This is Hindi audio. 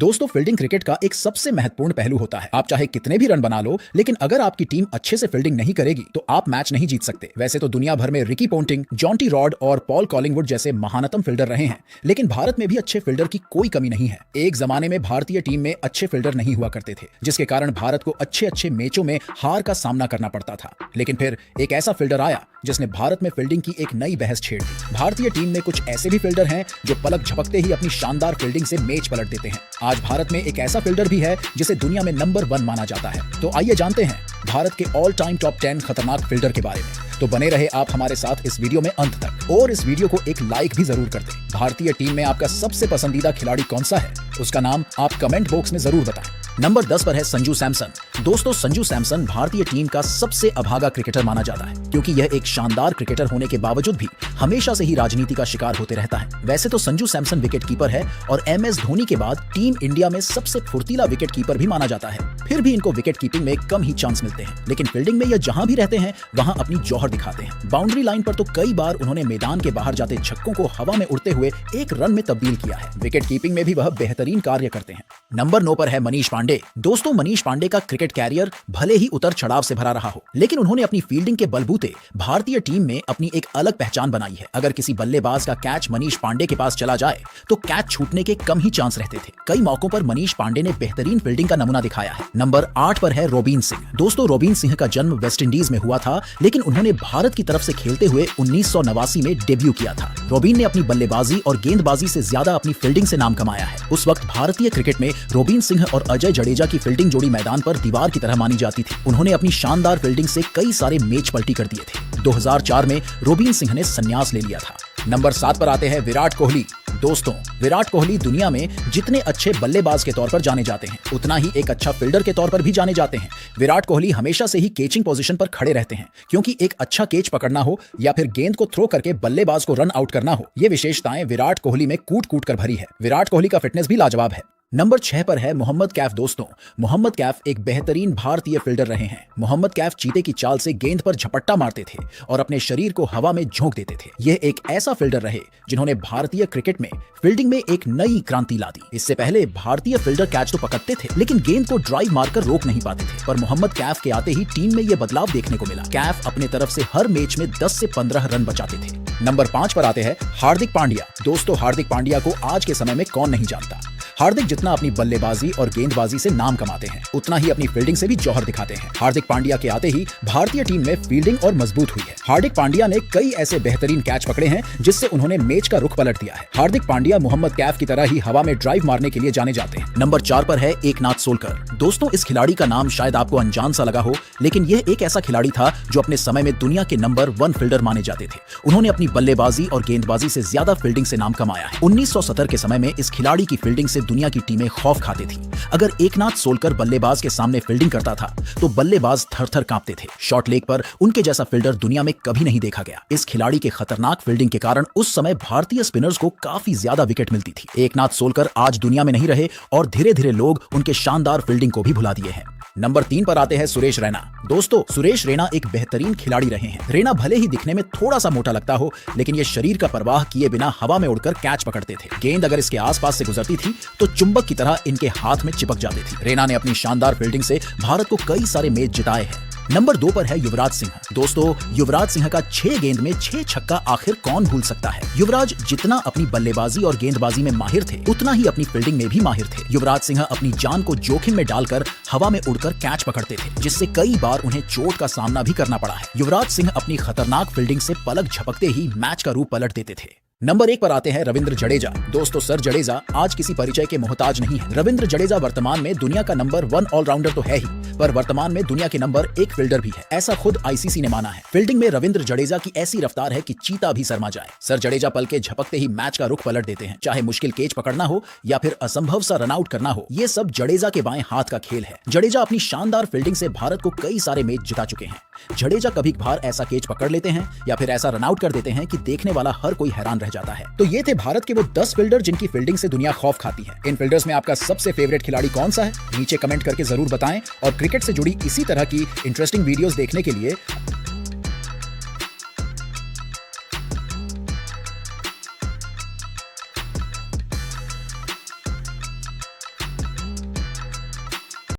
दोस्तों, फील्डिंग क्रिकेट का एक सबसे महत्वपूर्ण पहलू होता है। आप चाहे कितने भी रन बना लो, लेकिन अगर आपकी टीम अच्छे से फील्डिंग नहीं करेगी तो आप मैच नहीं जीत सकते। वैसे तो दुनिया भर में रिकी पोंटिंग, जॉन्टी रॉड और पॉल कॉलिंगवुड जैसे महानतम फील्डर रहे हैं, लेकिन भारत में भी अच्छे फील्डर की कोई कमी नहीं है। एक जमाने में भारतीय टीम में अच्छे फील्डर नहीं हुआ करते थे, जिसके कारण भारत को अच्छे मैचों में हार का सामना करना पड़ता था। लेकिन फिर एक ऐसा फील्डर आया जिसने भारत में फील्डिंग की एक नई बहस छेड़ दी। भारतीय टीम में कुछ ऐसे भी फील्डर हैं जो पलक झपकते ही अपनी शानदार फील्डिंग से मैच पलट देते हैं। आज भारत में एक ऐसा फील्डर भी है जिसे दुनिया में नंबर 1 माना जाता है। तो आइए जानते हैं भारत के ऑल टाइम टॉप 10 खतरनाक फील्डर के बारे में। तो बने रहे आप हमारे साथ इस वीडियो में अंत तक, और इस वीडियो को एक लाइक भी जरूर कर दें। भारतीय टीम में आपका सबसे पसंदीदा खिलाड़ी कौन सा है, उसका नाम आप कमेंट बॉक्स में जरूर बताएं। नंबर 10 पर है संजू सैमसन। दोस्तों, संजू सैमसन भारतीय टीम का सबसे अभागा क्रिकेटर माना जाता है, क्योंकि यह एक शानदार क्रिकेटर होने के बावजूद भी हमेशा से ही राजनीति का शिकार होते रहता है। वैसे तो संजू सैमसन विकेट कीपर है और MS धोनी के बाद टीम इंडिया में सबसे फुर्तीला विकेट कीपर भी माना जाता है। फिर भी इनको विकेट कीपिंग में कम ही चांस मिलते हैं, लेकिन फील्डिंग में यह जहां भी रहते हैं वहां अपनी जौहर दिखाते हैं। बाउंड्री लाइन पर तो कई बार उन्होंने मैदान के बाहर जाते छक्कों को हवा में उड़ते हुए एक रन में तब्दील किया है। विकेट कीपिंग में भी वह बेहतरीन कार्य करते हैं। नंबर 9 पर है मनीष पांडे। दोस्तों, मनीष पांडे का क्रिकेट कैरियर भले ही उतर चढ़ाव से भरा रहा हो, लेकिन उन्होंने अपनी फील्डिंग के बलबूते भारतीय टीम में अपनी एक अलग पहचान बनाई है। अगर किसी बल्लेबाज का कैच मनीष पांडे के पास चला जाए तो कैच छूटने के कम ही चांस रहते थे। कई मौकों पर मनीष पांडे ने बेहतरीन फील्डिंग का नमूना दिखाया है। नंबर 8 पर है रोबिन सिंह। दोस्तों, रोबिन सिंह का जन्म वेस्ट इंडीज में हुआ था, लेकिन उन्होंने भारत की तरफ से खेलते हुए 1989 में डेब्यू किया था। रोबिन ने अपनी बल्लेबाजी और गेंदबाजी से ज्यादा अपनी फील्डिंग से नाम कमाया है। उस वक्त भारतीय क्रिकेट में रोबिन सिंह और अजय जडेजा की फील्डिंग जोड़ी मैदान पर दीवार की तरह मानी जाती थी। उन्होंने अपनी शानदार फील्डिंग से कई सारे मैच पलटी कर दिए थे। 2004 में रोबिन सिंह ने संन्यास ले लिया था। नंबर 7 पर आते हैं विराट कोहली। दोस्तों, विराट कोहली दुनिया में जितने अच्छे बल्लेबाज के तौर पर जाने जाते हैं, उतना ही एक अच्छा फील्डर के तौर पर भी जाने जाते हैं। विराट कोहली हमेशा से ही कैचिंग पोजीशन पर खड़े रहते हैं, क्योंकि एक अच्छा कैच पकड़ना हो या फिर गेंद को थ्रो करके बल्लेबाज को रन आउट करना हो, ये विशेषताएं विराट कोहली में कूट कूट कर भरी है। विराट कोहली का फिटनेस भी लाजवाब है। नंबर 6 पर है मोहम्मद कैफ। दोस्तों, मोहम्मद कैफ एक बेहतरीन भारतीय फील्डर रहे हैं। मोहम्मद कैफ चीते की चाल से गेंद पर झपट्टा मारते थे और अपने शरीर को हवा में झोंक देते थे। यह एक ऐसा फील्डर रहे जिन्होंने भारतीय क्रिकेट में फील्डिंग में एक नई क्रांति ला दी। इससे पहले भारतीय फील्डर कैच तो पकड़ते थे, लेकिन गेंद को ड्राइव मारकर रोक नहीं पाते थे। पर मोहम्मद कैफ के आते ही टीम में यह बदलाव देखने को मिला। कैफ अपने तरफ से हर मैच में 10 से 15 रन बचाते थे। नंबर 5 पर आते हैं हार्दिक पांड्या। दोस्तों, हार्दिक पांड्या को आज के समय में कौन नहीं जानता। हार्दिक जितना अपनी बल्लेबाजी और गेंदबाजी से नाम कमाते हैं, उतना ही अपनी फील्डिंग से भी जौहर दिखाते हैं। हार्दिक पांड्या के आते ही भारतीय टीम में फील्डिंग और मजबूत हुई है। हार्दिक पांड्या ने कई ऐसे बेहतरीन कैच पकड़े हैं जिससे उन्होंने मैच का रुख पलट दिया है। हार्दिक पांड्या मोहम्मद कैफ की तरह ही हवा में ड्राइव मारने के लिए जाने जाते हैं। नंबर 4 पर है एकनाथ सोलकर। दोस्तों, इस खिलाड़ी का नाम शायद आपको अनजान सा लगा हो, लेकिन यह एक ऐसा खिलाड़ी था जो अपने समय में दुनिया के नंबर 1 फील्डर माने जाते थे। उन्होंने अपनी बल्लेबाजी और गेंदबाजी से ज्यादा फील्डिंग से नाम कमाया है। 1970 के समय में इस खिलाड़ी की फील्डिंग से दुनिया की टीमें खौफ खाती थी। अगर एकनाथ सोलकर बल्लेबाज के सामने फील्डिंग करता था तो बल्लेबाज थर-थर कांपते थे। शॉर्ट लेग पर उनके जैसा फील्डर दुनिया में कभी नहीं देखा गया। इस खिलाड़ी के खतरनाक फील्डिंग के कारण उस समय भारतीय स्पिनर्स को काफी ज्यादा विकेट मिलती थी। एकनाथ सोलकर आज दुनिया में नहीं रहे और धीरे धीरे लोग उनके शानदार फील्डिंग को भी भुला दिए हैं। नंबर 3 पर आते हैं सुरेश रैना। दोस्तों, सुरेश रैना एक बेहतरीन खिलाड़ी रहे हैं। रैना भले ही दिखने में थोड़ा सा मोटा लगता हो, लेकिन ये शरीर का परवाह किए बिना हवा में उड़कर कैच पकड़ते थे। गेंद अगर इसके आसपास से गुजरती थी तो चुंबक की तरह इनके हाथ में चिपक जाती थी। रैना ने अपनी शानदार फील्डिंग से भारत को कई सारे मैच जिताए हैं। नंबर 2 पर है युवराज सिंह। दोस्तों, युवराज सिंह का 6 गेंद में 6 छक्का आखिर कौन भूल सकता है। युवराज जितना अपनी बल्लेबाजी और गेंदबाजी में माहिर थे, उतना ही अपनी फील्डिंग में भी माहिर थे। युवराज सिंह अपनी जान को जोखिम में डालकर हवा में उड़कर कैच पकड़ते थे, जिससे कई बार उन्हें चोट का सामना भी करना पड़ा है। युवराज सिंह अपनी खतरनाक फील्डिंग से पलक झपकते ही मैच का रूप पलट देते थे। नंबर 1 पर आते हैं रविंद्र जडेजा। दोस्तों, सर जडेजा आज किसी परिचय के मोहताज नहीं है। रविंद्र जडेजा वर्तमान में दुनिया का नंबर 1 ऑलराउंडर तो है ही, पर वर्तमान में दुनिया के नंबर 1 फील्डर भी है। ऐसा खुद ICC ने माना है। फील्डिंग में रविंद्र जडेजा की ऐसी रफ्तार है कि चीता भी शर्मा जाए। सर जडेजा पल के झपकते ही मैच का रुख पलट देते हैं। चाहे मुश्किल कैच पकड़ना हो या फिर असंभव सा रन आउट करना हो, ये सब जडेजा के बाएं हाथ का खेल है। जडेजा अपनी शानदार फील्डिंग से भारत को कई सारे मैच जिता चुके हैं। जडेजा कभी कभार ऐसा कैच पकड़ लेते हैं या फिर ऐसा रन आउट कर देते हैं कि देखने वाला हर कोई हैरान रह जाता है। तो ये थे भारत के वो 10 फील्डर जिनकी फील्डिंग से दुनिया खौफ खाती है। इन फील्डर्स में आपका सबसे फेवरेट खिलाड़ी कौन सा है, नीचे कमेंट करके जरूर बताएं। और क्रिकेट से जुड़ी इसी तरह की इंटरेस्टिंग वीडियोस देखने के लिए